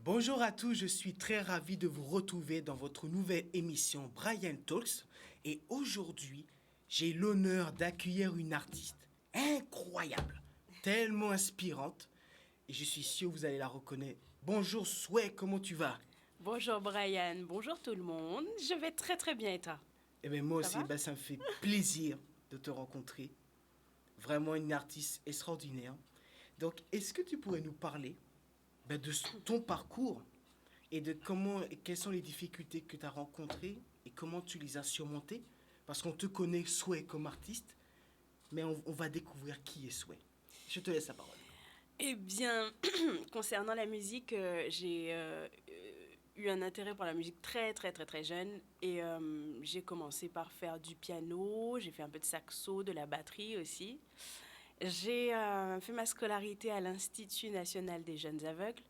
Bonjour à tous, je suis très ravi de vous retrouver dans votre nouvelle émission Brian Talks. Et aujourd'hui, j'ai l'honneur d'accueillir une artiste incroyable, tellement inspirante. Et je suis sûr que vous allez la reconnaître. Bonjour Sway, comment tu vas? Bonjour Brian, bonjour tout le monde. Je vais très très bien et toi? Eh bien moi aussi, Ça va? ça me fait plaisir de te rencontrer. Vraiment une artiste extraordinaire. Donc, est-ce que tu pourrais nous parler de ton parcours et de quelles sont les difficultés que tu as rencontrées et comment tu les as surmontées? Parce qu'on te connaît Sway comme artiste, mais on va découvrir qui est Sway. Je te laisse la parole. Eh bien, concernant la musique, j'ai eu un intérêt pour la musique très très très très jeune et j'ai commencé par faire du piano, j'ai fait un peu de saxo, de la batterie aussi. J'ai fait ma scolarité à l'Institut national des jeunes aveugles.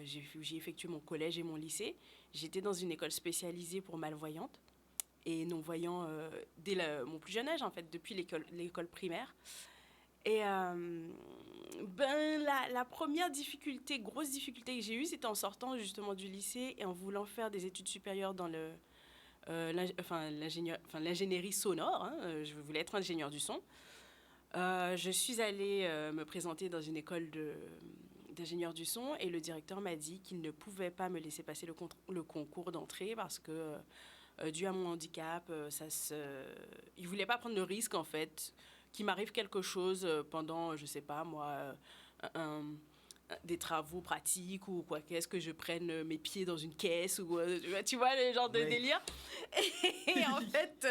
J'ai effectué mon collège et mon lycée. J'étais dans une école spécialisée pour malvoyantes et non-voyants dès mon plus jeune âge, en fait, depuis l'école primaire. Et la première difficulté, grosse difficulté que j'ai eue, c'était en sortant justement du lycée et en voulant faire des études supérieures dans l'ingénierie sonore. Hein, je voulais être ingénieur du son. Je suis allée me présenter dans une école d'ingénieur du son et le directeur m'a dit qu'il ne pouvait pas me laisser passer le concours d'entrée parce que, dû à mon handicap, il ne voulait pas prendre le risque, en fait, qu'il m'arrive quelque chose pendant, je ne sais pas moi, des travaux pratiques ou quoi qu'est-ce, que je prenne mes pieds dans une caisse ou tu vois le genre de délire. Et en fait,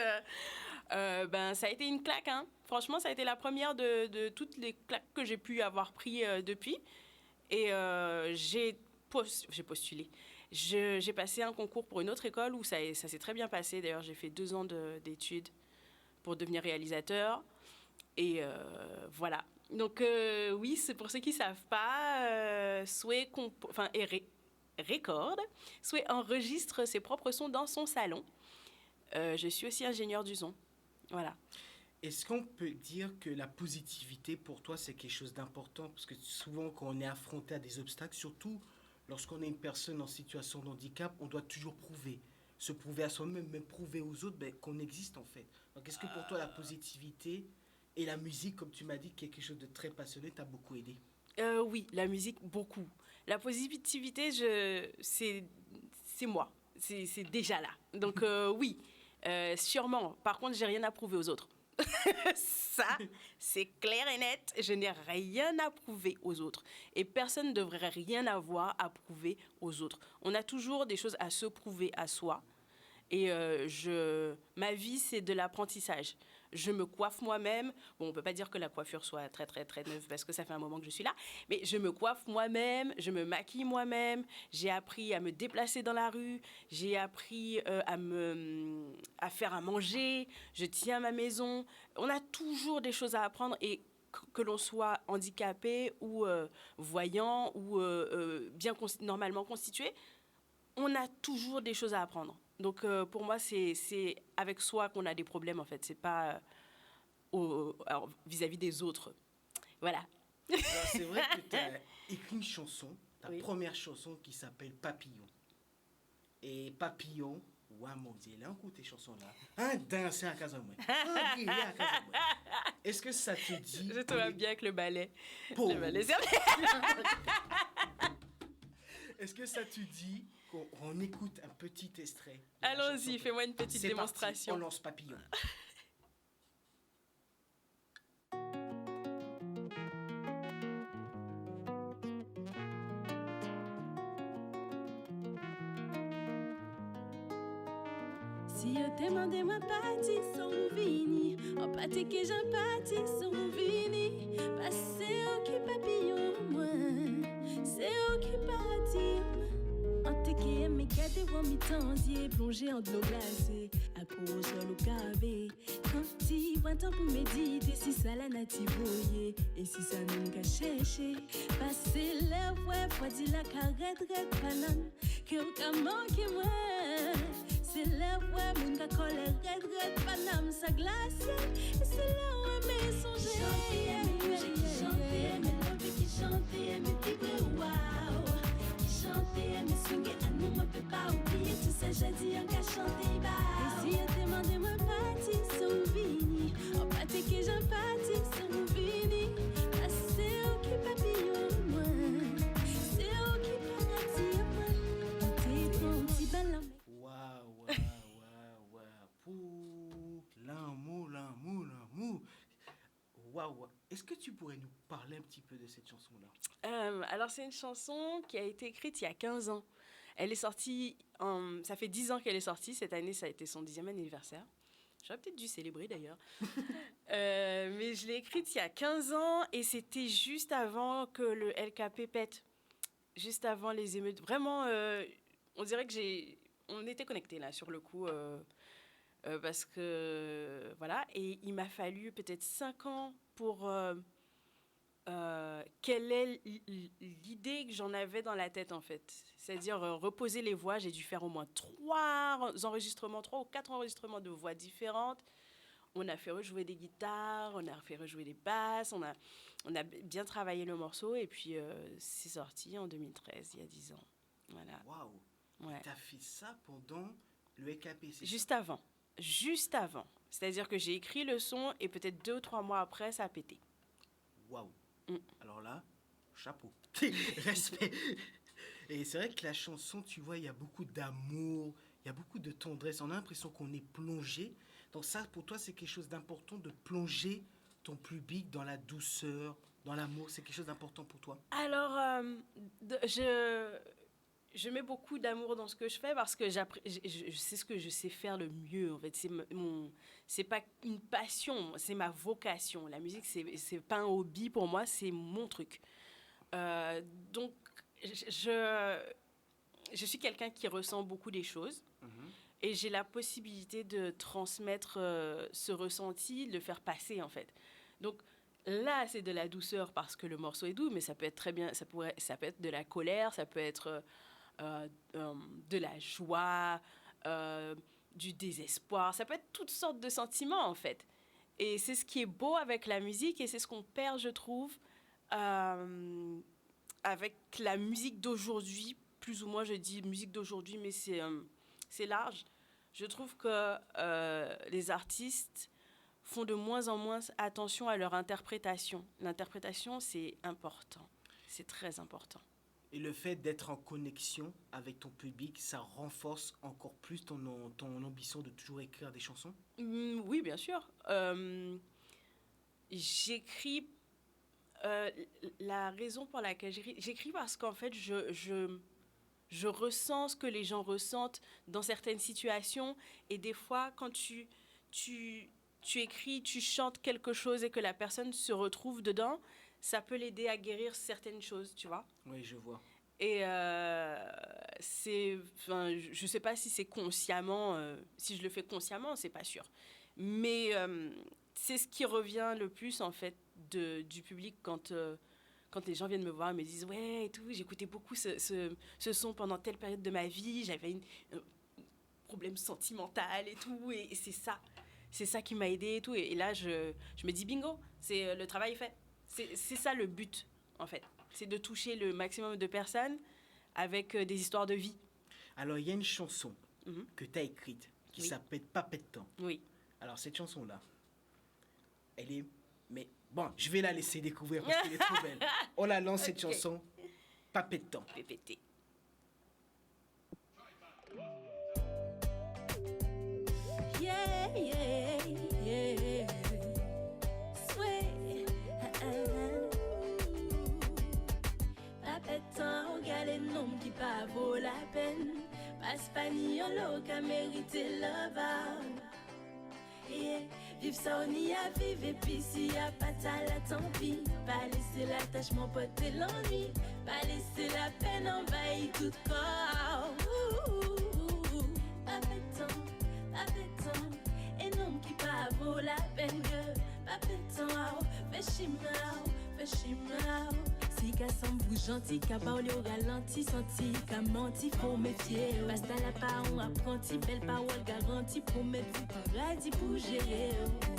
ça a été une claque, hein. Franchement, ça a été la première de toutes les claques que j'ai pu avoir pris depuis. Et j'ai postulé. J'ai passé un concours pour une autre école où ça s'est très bien passé. D'ailleurs, j'ai fait 2 ans d'études pour devenir réalisateur. Et voilà. Donc oui, c'est pour ceux qui ne savent pas, Sway Sway enregistre ses propres sons dans son salon. Je suis aussi ingénieure du son. Voilà. Est-ce qu'on peut dire que la positivité pour toi c'est quelque chose d'important? Parce que souvent quand on est affronté à des obstacles, surtout lorsqu'on est une personne en situation de handicap, on doit toujours se prouver à soi-même, même prouver aux autres qu'on existe en fait. Donc est-ce que pour toi la positivité et la musique, comme tu m'as dit, quelque chose de très passionné, t'a beaucoup aidé? Oui, la musique, beaucoup. La positivité, c'est moi. C'est déjà là. Donc oui, sûrement. Par contre, j'ai rien à prouver aux autres. Ça, c'est clair et net. Je n'ai rien à prouver aux autres. Et personne ne devrait rien avoir à prouver aux autres. On a toujours des choses à se prouver à soi. Et ma vie, c'est de l'apprentissage. Je me coiffe moi-même. Bon, on ne peut pas dire que la coiffure soit très, très, très neuve parce que ça fait un moment que je suis là. Mais je me coiffe moi-même, je me maquille moi-même. J'ai appris à me déplacer dans la rue. J'ai appris à faire à manger. Je tiens ma maison. On a toujours des choses à apprendre et que l'on soit handicapé ou voyant ou normalement constitué, on a toujours des choses à apprendre. Donc, pour moi, c'est avec soi qu'on a des problèmes, en fait. C'est pas vis-à-vis des autres. Voilà. Alors, c'est vrai que tu as écrit une chanson, ta première chanson qui s'appelle Papillon. Et Papillon, ouais, mon Dieu, là, on écoute tes chansons-là. Un danser à casa moi. Un griller à casa moi. Est-ce que ça te dit... Je te vois bien avec le ballet. Pour... Le ballet, c'est Est-ce que ça te dit qu'on écoute un petit extrait? Allons-y, fais-moi une petite démonstration. Parti, on lance Papillon. Si yo demande moi parti son vini, en pâté que j'en parti son vini, parce c'est au qui papillon moi, c'est au qui parti. En te qui aime garder vos mi-temps, plongé en de l'eau glacée, à cause de l'eau cavée. Quand tu vois temps pour méditer, si ça la nati boyer, et si ça nous qu'a cherché, passer les voix, faut dire la carrette, panam, que au camon qui moi. C'est là où mon gars colle red panam sa glace et c'est là où mes songes chanter mes lobes qui chanter mes vibrer wow qui chanter bas. Et si yo te mande moi parti son vini, on pâté que j'en parti son vini. Ah, c'est eux qui papillon moi, c'est eux qui paradis moi. T'es ton petit ballon. Waouh, Pour l'amour. Waouh. Est-ce que tu pourrais nous parler un petit peu de cette chanson-là? Alors, c'est une chanson qui a été écrite il y a 15 ans. Elle est sortie, ça fait 10 ans qu'elle est sortie. Cette année, ça a été son 10e anniversaire. J'aurais peut-être dû célébrer d'ailleurs. Mais je l'ai écrite il y a 15 ans et c'était juste avant que le LKP pète. Juste avant les émeutes. Vraiment, on dirait que on était connectés là sur le coup. Parce que, voilà. Et il m'a fallu peut-être 5 ans pour... quelle est l'idée que j'en avais dans la tête en fait, c'est-à-dire reposer les voix. J'ai dû faire au moins 3 ou 4 enregistrements de voix différentes. On a fait rejouer des guitares, on a fait rejouer des basses, on a bien travaillé le morceau et puis c'est sorti en 2013, il y a 10 ans. Voilà. Waouh. Ouais. T'as fait ça pendant le LKP, c'est Juste ça? avant, c'est-à-dire que j'ai écrit le son et peut-être 2 ou 3 mois après ça a pété. Waouh. Mm. Alors là, chapeau. Respect. Et c'est vrai que la chanson, tu vois, il y a beaucoup d'amour, il y a beaucoup de tendresse. On a l'impression qu'on est plongé. Donc ça, pour toi, c'est quelque chose d'important de plonger ton public dans la douceur, dans l'amour. C'est quelque chose d'important pour toi? Alors, je mets beaucoup d'amour dans ce que je fais parce que c'est ce que je sais faire le mieux. En fait, c'est pas une passion, c'est ma vocation. La musique, c'est pas un hobby pour moi, c'est mon truc. Donc, je suis quelqu'un qui ressent beaucoup des choses et j'ai la possibilité de transmettre ce ressenti, de le faire passer en fait. Donc là, c'est de la douceur parce que le morceau est doux, mais ça peut être très bien, ça peut être de la colère, ça peut être de la joie, du désespoir. Ça peut être toutes sortes de sentiments, en fait. Et c'est ce qui est beau avec la musique et c'est ce qu'on perd, je trouve, avec la musique d'aujourd'hui. Plus ou moins, je dis musique d'aujourd'hui, mais c'est large. Je trouve que les artistes font de moins en moins attention à leur interprétation. L'interprétation, c'est important. C'est très important. Et le fait d'être en connexion avec ton public, ça renforce encore plus ton ambition de toujours écrire des chansons? Oui, bien sûr. J'écris... la raison pour laquelle j'écris parce qu'en fait, je ressens ce que les gens ressentent dans certaines situations. Et des fois, quand tu écris, tu chantes quelque chose et que la personne se retrouve dedans, ça peut l'aider à guérir certaines choses, tu vois. Oui, je vois. Et je ne sais pas si c'est consciemment, si je le fais consciemment, c'est pas sûr. Mais c'est ce qui revient le plus, en fait, du public quand les gens viennent me voir et me disent « Ouais, et tout, j'écoutais beaucoup ce son pendant telle période de ma vie, j'avais un problème sentimental et tout, et c'est ça. C'est ça qui m'a aidée et tout. » Et là, je me dis « Bingo, c'est le travail est fait. » C'est ça le but, en fait. C'est de toucher le maximum de personnes avec des histoires de vie. Alors, il y a une chanson que tu as écrite qui s'appelle « Pas pète temps ». Oui. Alors, cette chanson-là, elle est... Mais bon, je vais la laisser découvrir parce qu'elle est trop belle. On la lance, cette chanson « Pas pète temps ». PPT. Yeah, yeah, yeah. Sway. Pas pétant, regarde les noms qui pas vaut la peine. Pas espagnol, qui a mérité le val. Yeah. Vive ça, on y a vivre, et puis s'il y a pas de ça, là, tant pis. Pas laisser l'attachement porter l'ennui. Pas laisser la peine envahir tout corps. Pas pétant, et non qui pas vaut la peine que. Pas pétant, fais chimao. Si qu'à semble gentil, qu'à parler au ralenti, senti, qu'à menti, faut méfier. Basta la parole apprenti, belle parole garantie, promettre vous paradis pour gérer.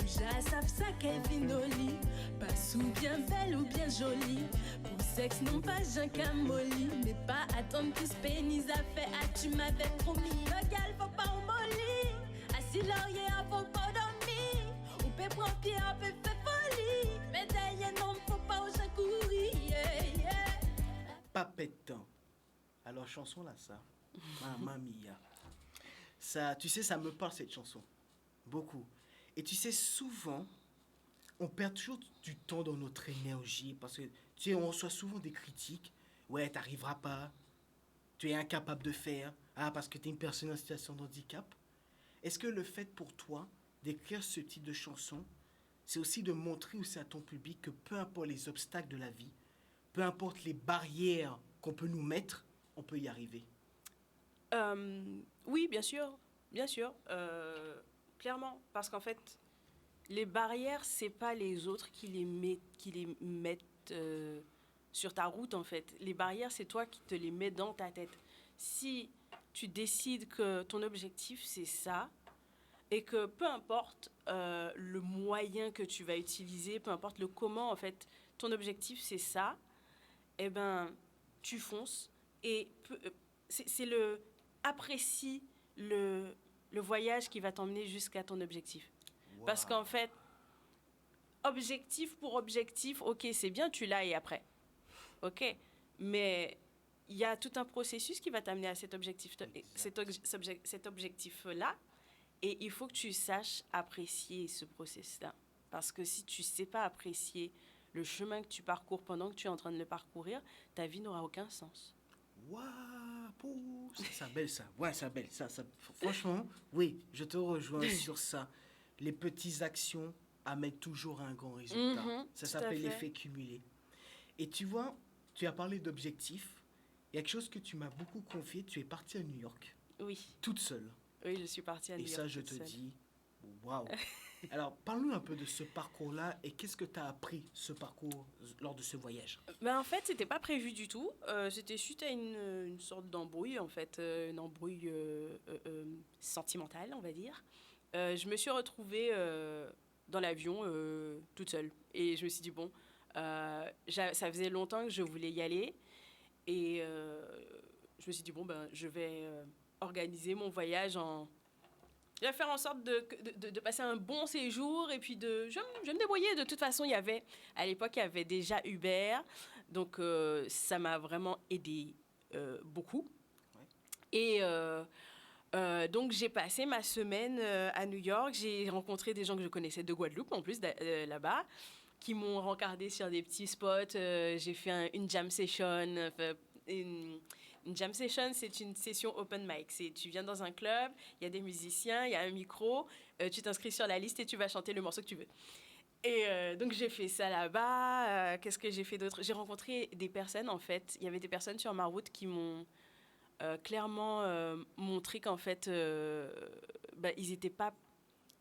Ouja savent ça Kevin Oli, pas sous bien belle ou bien jolie. Pour sexe non pas Jean Camoli, mais pas attendre plus pénis à faire. Ah tu m'avais promis, le gal faut pas au molly. Assis laurier faut pas dormir, ou peut prendre pied un peu fait folie. Mais d'ailleurs non faut pas au Jean courir. Papettant. Alors, chanson là, ça. Mamma mia. Ça, tu sais, ça me parle cette chanson. Beaucoup. Et tu sais, souvent, on perd toujours du temps dans notre énergie parce que, tu sais, on reçoit souvent des critiques. Ouais, t'arriveras pas. Tu es incapable de faire. Ah, parce que t'es une personne en situation de handicap. Est-ce que le fait pour toi d'écrire ce type de chanson, c'est aussi de montrer aussi à ton public que peu importe les obstacles de la vie, peu importe les barrières qu'on peut nous mettre, on peut y arriver? Oui, bien sûr, clairement, parce qu'en fait, les barrières, c'est pas les autres qui les mettent sur ta route, en fait. Les barrières, c'est toi qui te les mets dans ta tête. Si tu décides que ton objectif, c'est ça, et que peu importe le moyen que tu vas utiliser, peu importe le comment, en fait, ton objectif, c'est ça, eh ben, tu fonces et c'est le apprécie le voyage qui va t'emmener jusqu'à ton objectif. Wow. Parce qu'en fait, objectif pour objectif, ok, c'est bien, tu l'as et après. Ok, mais il y a tout un processus qui va t'amener à cet objectif-là et il faut que tu saches apprécier ce processus-là. Parce que si tu ne sais pas apprécier le chemin que tu parcours pendant que tu es en train de le parcourir, ta vie n'aura aucun sens. Waouh, c'est belle ça. Ouais, c'est belle ça. Franchement, oui, je te rejoins sur ça. Les petites actions amènent toujours un grand résultat. Ça s'appelle l'effet cumulé. Et tu vois, tu as parlé d'objectifs. Il y a quelque chose que tu m'as beaucoup confié. Tu es partie à New York. Oui. Toute seule. Oui, je suis partie à New York. Et ça, je te dis, waouh. Alors, parle-nous un peu de ce parcours-là et qu'est-ce que tu as appris, ce parcours, lors de ce voyage? Ben, en fait, c'était pas prévu du tout. C'était suite à une sorte d'embrouille, en fait, une embrouille sentimentale, on va dire. Je me suis retrouvée dans l'avion toute seule. Et je me suis dit, bon, ça faisait longtemps que je voulais y aller. Et je me suis dit, bon, ben, je vais organiser mon voyage Je vais faire en sorte de passer un bon séjour et puis je vais me débrouiller. De toute façon, à l'époque, il y avait déjà Uber. Donc, ça m'a vraiment aidé beaucoup. Ouais. Et donc, j'ai passé ma semaine à New York. J'ai rencontré des gens que je connaissais de Guadeloupe, en plus, là-bas, qui m'ont rencardé sur des petits spots. J'ai fait une jam session, une jam session, c'est une session open mic. Tu viens dans un club, il y a des musiciens, il y a un micro, tu t'inscris sur la liste et tu vas chanter le morceau que tu veux. Et donc, j'ai fait ça là-bas. Qu'est-ce que j'ai fait d'autre? J'ai rencontré des personnes, en fait. Il y avait des personnes sur ma route qui m'ont clairement montré qu'en fait, ils étaient pas...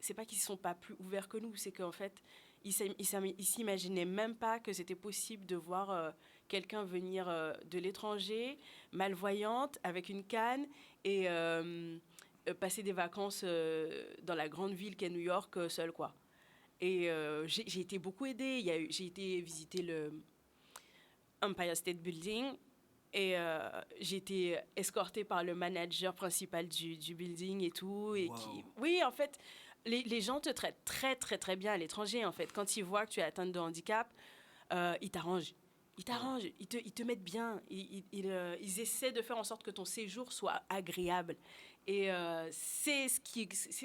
C'est pas qu'ils ne sont pas plus ouverts que nous, c'est qu'en fait, ils s'imaginaient même pas que c'était possible de voir quelqu'un venir de l'étranger, malvoyante, avec une canne, et passer des vacances dans la grande ville qu'est New York, seule, quoi. Et j'ai été beaucoup aidée. J'ai été visiter le Empire State Building, et j'ai été escortée par le manager principal du building et tout. Et wow. Oui, en fait... Les gens te traitent très, très, très bien à l'étranger, en fait. Quand ils voient que tu es atteinte de handicap, ils t'arrangent. Ils te mettent bien. Ils essaient de faire en sorte que ton séjour soit agréable. Et c'est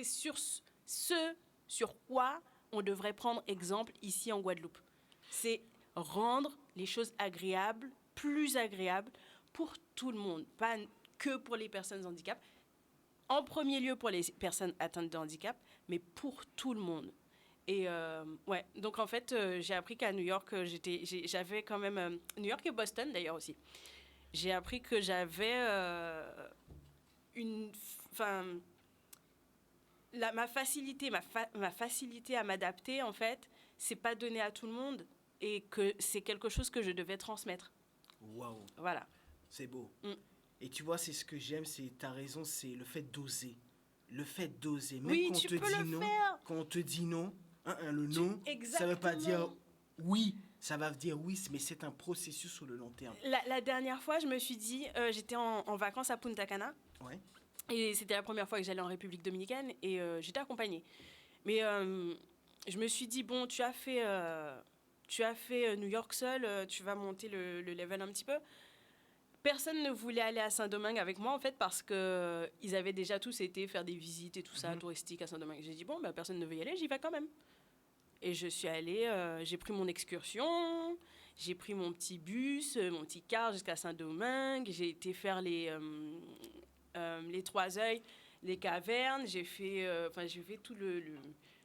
sur ce sur quoi on devrait prendre exemple ici en Guadeloupe. C'est rendre les choses agréables, plus agréables pour tout le monde, pas que pour les personnes handicapées. En premier lieu pour les personnes atteintes de handicap, mais pour tout le monde. Et ouais, donc en fait, j'ai appris qu'à New York, j'avais quand même... New York et Boston d'ailleurs aussi. J'ai appris que j'avais ma facilité à m'adapter, en fait, c'est pas donné à tout le monde et que c'est quelque chose que je devais transmettre. Waouh, Voilà. c'est beau. Mm. Et tu vois, c'est ce que j'aime, c'est ta raison, c'est le fait d'oser. Le fait d'oser. Même Oui, quand on tu te peux dit le non, faire. quand on te dit non, le non, ça veut pas dire Exactement. oui. Ça va dire oui, mais c'est un processus sur le long terme. La dernière fois, je me suis dit, j'étais en vacances à Punta Cana. Ouais. Et c'était la première fois que j'allais en République dominicaine et j'étais accompagnée. Mais je me suis dit, bon, tu as fait New York seul, tu vas monter le level un petit peu. Personne ne voulait aller à Saint-Domingue avec moi, en fait, parce qu'ils avaient déjà tous été faire des visites et tout ça, touristiques à Saint-Domingue. J'ai dit, bon, bah, personne ne veut y aller, j'y vais quand même. Et je suis allée, j'ai pris mon excursion, j'ai pris mon petit bus, mon petit car jusqu'à Saint-Domingue, j'ai été faire les Trois Œils, les cavernes, j'ai fait tout le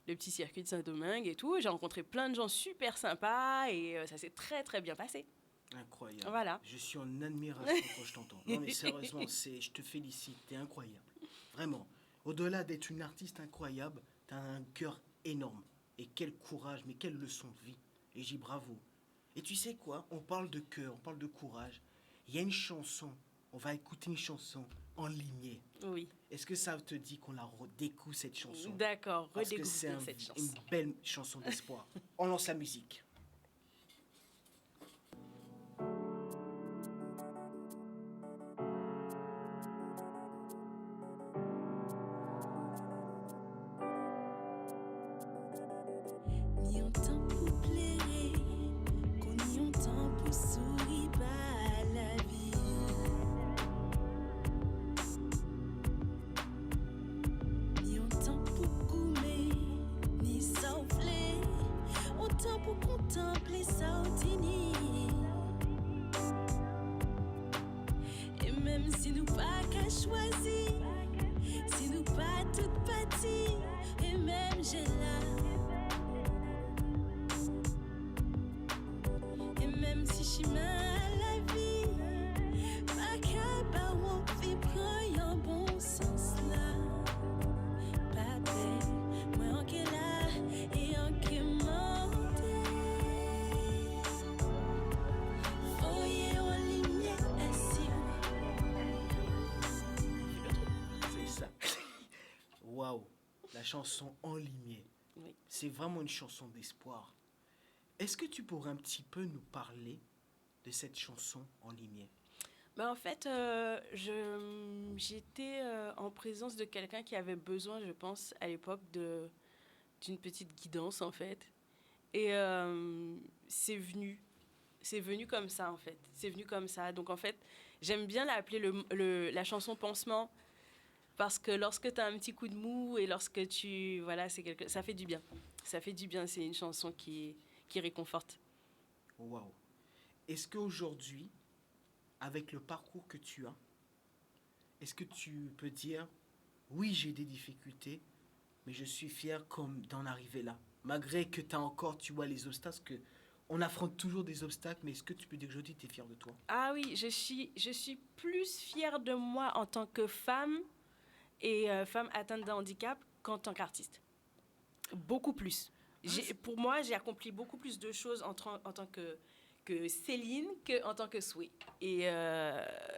petit circuit de Saint-Domingue et tout. J'ai rencontré plein de gens super sympas et ça s'est très très bien passé. Incroyable. Voilà. Je suis en admiration quand je t'entends. Non, mais sérieusement, je te félicite. T'es incroyable. Vraiment. Au-delà d'être une artiste incroyable, t'as un cœur énorme. Et quel courage, mais quelle leçon de vie. Et j'y bravo. Et tu sais quoi? On parle de cœur, on parle de courage. Il y a une chanson. On va écouter une chanson en lignée. Oui. Est-ce que ça te dit qu'on la redécouvre, cette chanson? D'accord, Parce que c'est redécouvrir cette chanson. une belle chanson d'espoir. On lance la musique. Ni un temps pour plairer, qu'on y un temps pour sourire à la vie. Ni un temps pour coumer, ni souffler, autant pour contempler sa ordini. Et même si nous pas qu'à choisir, si nous pas toutes parties, et même j'ai là. Et même si chemin à la vie, pas qu'à pas on vit prend un bon sens là. Pas belle, moi en qu'est là et en qu'est monté. Foyer en lumière assis. C'est ça. Waouh. La chanson en lignée. Oui. C'est vraiment une chanson d'espoir. Est-ce que tu pourrais un petit peu nous parler de cette chanson en lignée? Ben, en fait, j'étais en présence de quelqu'un qui avait besoin, je pense, à l'époque d'une petite guidance, en fait. Et c'est venu comme ça, en fait. C'est venu comme ça. Donc, en fait, j'aime bien l'appeler la chanson pansement, parce que lorsque tu as un petit coup de mou et lorsque tu... Voilà, ça fait du bien. Ça fait du bien, c'est une chanson qui réconforte. Waouh. Est-ce qu'aujourd'hui, avec le parcours que tu as, est-ce que tu peux dire, oui, j'ai des difficultés, mais je suis fier comme d'en arriver là. Malgré que tu as encore, tu vois, les obstacles, que on affronte toujours des obstacles, mais est-ce que tu peux dire qu'aujourd'hui, tu es fier de toi? Ah oui, je suis plus fière de moi en tant que femme et femme atteinte d'un handicap qu'en tant qu'artiste. Beaucoup plus. Pour moi, j'ai accompli beaucoup plus de choses en tant que Céline qu'en tant que Sway. Et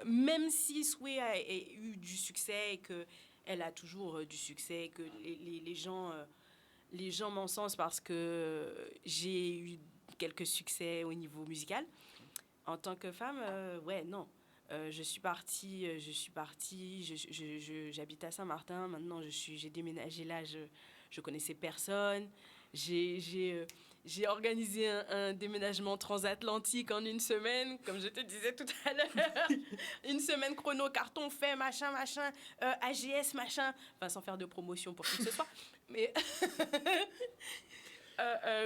même si Sway a eu du succès et qu'elle a toujours du succès, que les gens m'encensent parce que j'ai eu quelques succès au niveau musical, en tant que femme, ouais, non. J'habite à Saint-Martin, maintenant j'ai déménagé là, je connaissais personne. J'ai organisé un déménagement transatlantique en une semaine, comme je te disais tout à l'heure. Une semaine chrono, carton fait, machin, AGS, machin. Enfin, sans faire de promotion pour qui que ce soit. Mais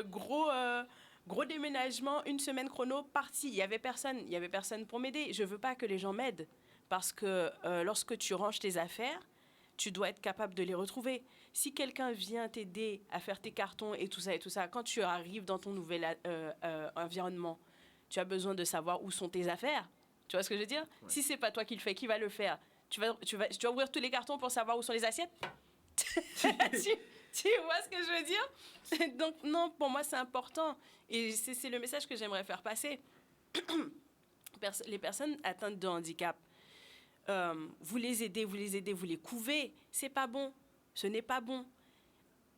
gros déménagement, une semaine chrono, parti. Il y avait personne pour m'aider. Je veux pas que les gens m'aident. Parce que lorsque tu ranges tes affaires, tu dois être capable de les retrouver. Si quelqu'un vient t'aider à faire tes cartons et tout ça, quand tu arrives dans ton nouvel environnement, tu as besoin de savoir où sont tes affaires. Tu vois ce que je veux dire? Ouais. Si c'est pas toi qui le fais, qui va le faire? Tu vas ouvrir tous les cartons pour savoir où sont les assiettes? Tu vois ce que je veux dire? Donc non, pour moi c'est important et c'est le message que j'aimerais faire passer. Les personnes atteintes de handicap, vous les aidez, vous les couvez. C'est pas bon. Ce n'est pas bon.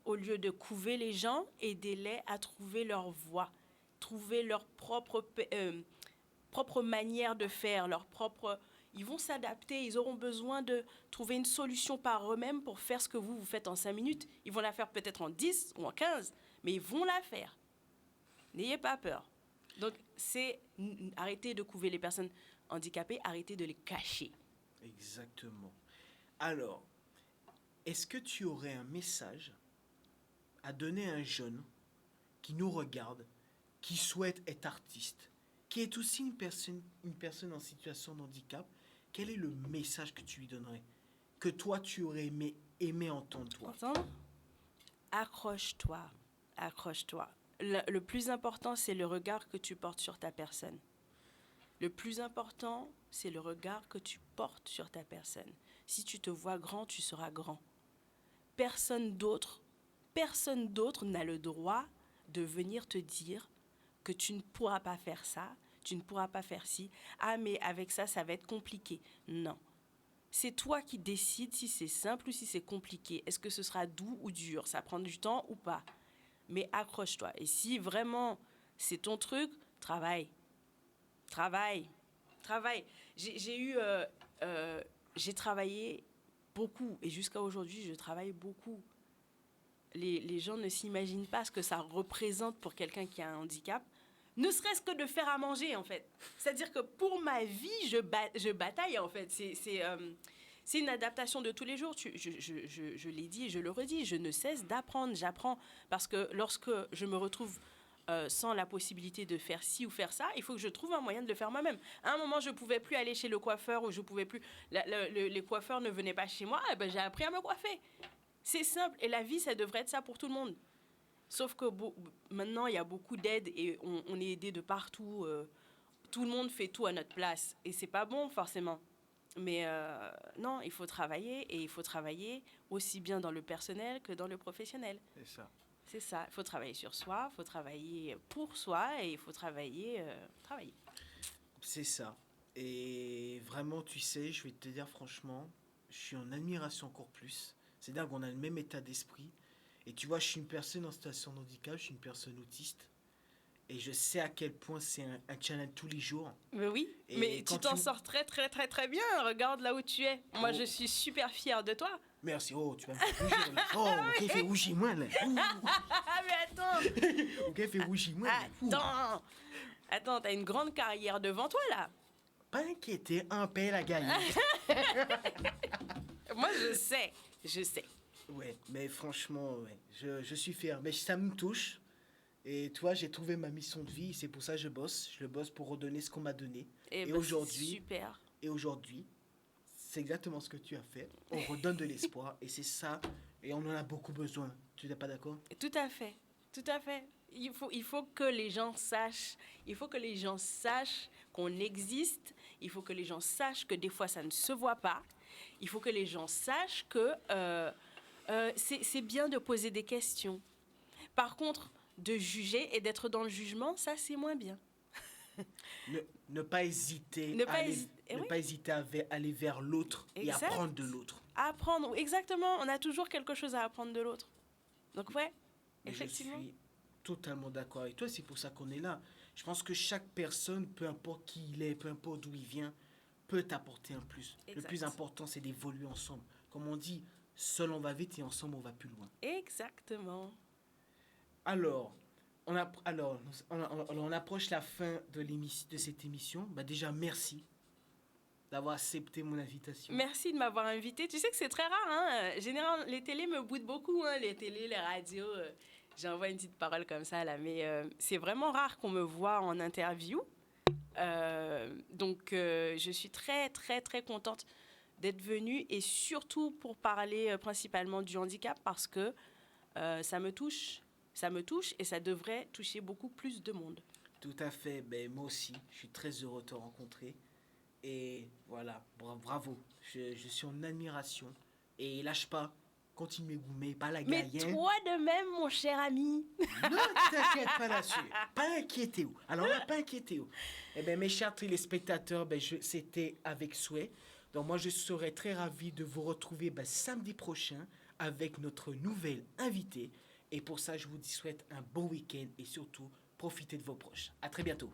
Au lieu de couver les gens, aidez-les à trouver leur voie, trouver leur propre manière de faire, Ils vont s'adapter, ils auront besoin de trouver une solution par eux-mêmes pour faire ce que vous faites en 5 minutes. Ils vont la faire peut-être en 10 ou en 15, mais ils vont la faire. N'ayez pas peur. Donc, arrêtez de couver les personnes handicapées, arrêtez de les cacher. Exactement. Alors, est-ce que tu aurais un message à donner à un jeune qui nous regarde, qui souhaite être artiste, qui est aussi une personne en situation de handicap? Quel est le message que tu lui donnerais, que toi tu aurais aimé entendre toi? Accroche-toi. Le plus important, c'est le regard que tu portes sur ta personne. Le plus important, c'est le regard que tu portes sur ta personne. Si tu te vois grand, tu seras grand. Personne d'autre n'a le droit de venir te dire que tu ne pourras pas faire ça, tu ne pourras pas faire ci. Ah, mais avec ça, ça va être compliqué. Non. C'est toi qui décides si c'est simple ou si c'est compliqué. Est-ce que ce sera doux ou dur? Ça prend du temps ou pas? Mais accroche-toi. Et si vraiment c'est ton truc, travaille. J'ai travaillé beaucoup et jusqu'à aujourd'hui, je travaille beaucoup. Les gens ne s'imaginent pas ce que ça représente pour quelqu'un qui a un handicap, ne serait-ce que de faire à manger, en fait. C'est-à-dire que pour ma vie, je bataille, en fait. C'est une adaptation de tous les jours. Je l'ai dit et je le redis, je ne cesse d'apprendre, j'apprends. Parce que lorsque je me retrouve sans la possibilité de faire ci ou faire ça, il faut que je trouve un moyen de le faire moi-même. À un moment, je ne pouvais plus aller chez le coiffeur ou je pouvais plus... les coiffeurs ne venaient pas chez moi, j'ai appris à me coiffer. C'est simple. Et la vie, ça devrait être ça pour tout le monde. Sauf que maintenant, il y a beaucoup d'aides et on est aidé de partout. Tout le monde fait tout à notre place. Et c'est pas bon, forcément. Mais non, il faut travailler. Et il faut travailler aussi bien dans le personnel que dans le professionnel. C'est ça. C'est ça. Il faut travailler sur soi, il faut travailler pour soi et il faut travailler. C'est ça. Et vraiment, tu sais, je vais te dire franchement, je suis en admiration encore plus. C'est dingue, on a le même état d'esprit. Et tu vois, je suis une personne en situation de handicap, je suis une personne autiste. Et je sais à quel point c'est un challenge tous les jours. Mais oui, et mais tu t'en sors très, très, très, très bien. Regarde là où tu es. Moi, je suis super fière de toi. Merci. Oh, tu vas me faire rougir, là. Oh, ok, fais rougir moi, là. Mais attends. Ok, fais rougir moi, là. Attends, t'as une grande carrière devant toi, là. Pas inquiéter, un père à gagner. Moi, je sais. Ouais, mais franchement, ouais, je suis fier. Mais ça me touche. Et toi, j'ai trouvé ma mission de vie. C'est pour ça que je bosse. Je le bosse pour redonner ce qu'on m'a donné. Et aujourd'hui, super. Et aujourd'hui, c'est exactement ce que tu as fait. On redonne de l'espoir. Et c'est ça. Et on en a beaucoup besoin. Tu n'es pas d'accord? Tout à fait. Il faut que les gens sachent. Il faut que les gens sachent qu'on existe. Il faut que les gens sachent que des fois, ça ne se voit pas. Il faut que les gens sachent que c'est bien de poser des questions. Par contre, de juger et d'être dans le jugement, ça, c'est moins bien. Ne pas hésiter pas hésiter à aller vers l'autre et apprendre de l'autre. Apprendre, exactement. On a toujours quelque chose à apprendre de l'autre. Donc, ouais, effectivement. Je suis totalement d'accord avec toi. C'est pour ça qu'on est là. Je pense que chaque personne, peu importe qui il est, peu importe d'où il vient, peut t'apporter un plus. Exact. Le plus important, c'est d'évoluer ensemble. Comme on dit, seul on va vite et ensemble on va plus loin. Exactement. Alors, on approche la fin de cette émission. Déjà, merci d'avoir accepté mon invitation. Merci de m'avoir invité. Tu sais que c'est très rare. Hein? Généralement, les télés me boudent beaucoup. Hein? Les télés, les radios. J'envoie une petite parole comme ça, là. Mais c'est vraiment rare qu'on me voit en interview. Donc, je suis très, très, très contente d'être venue. Et surtout pour parler principalement du handicap parce que ça me touche. Ça me touche et ça devrait toucher beaucoup plus de monde. Tout à fait. Moi aussi, je suis très heureux de te rencontrer. Et voilà, bravo. Je suis en admiration. Et lâche pas. continuez goumer, pas la Mais gagne. toi de même, mon cher ami. Ne t'inquiète pas là-dessus. Pas inquiété. Alors là, pas inquiété. Eh bien, mes chers téléspectateurs, c'était avec souhait. Donc moi, je serai très ravi de vous retrouver samedi prochain avec notre nouvelle invitée. Et pour ça, je vous souhaite un bon week-end et surtout, profitez de vos proches. À très bientôt.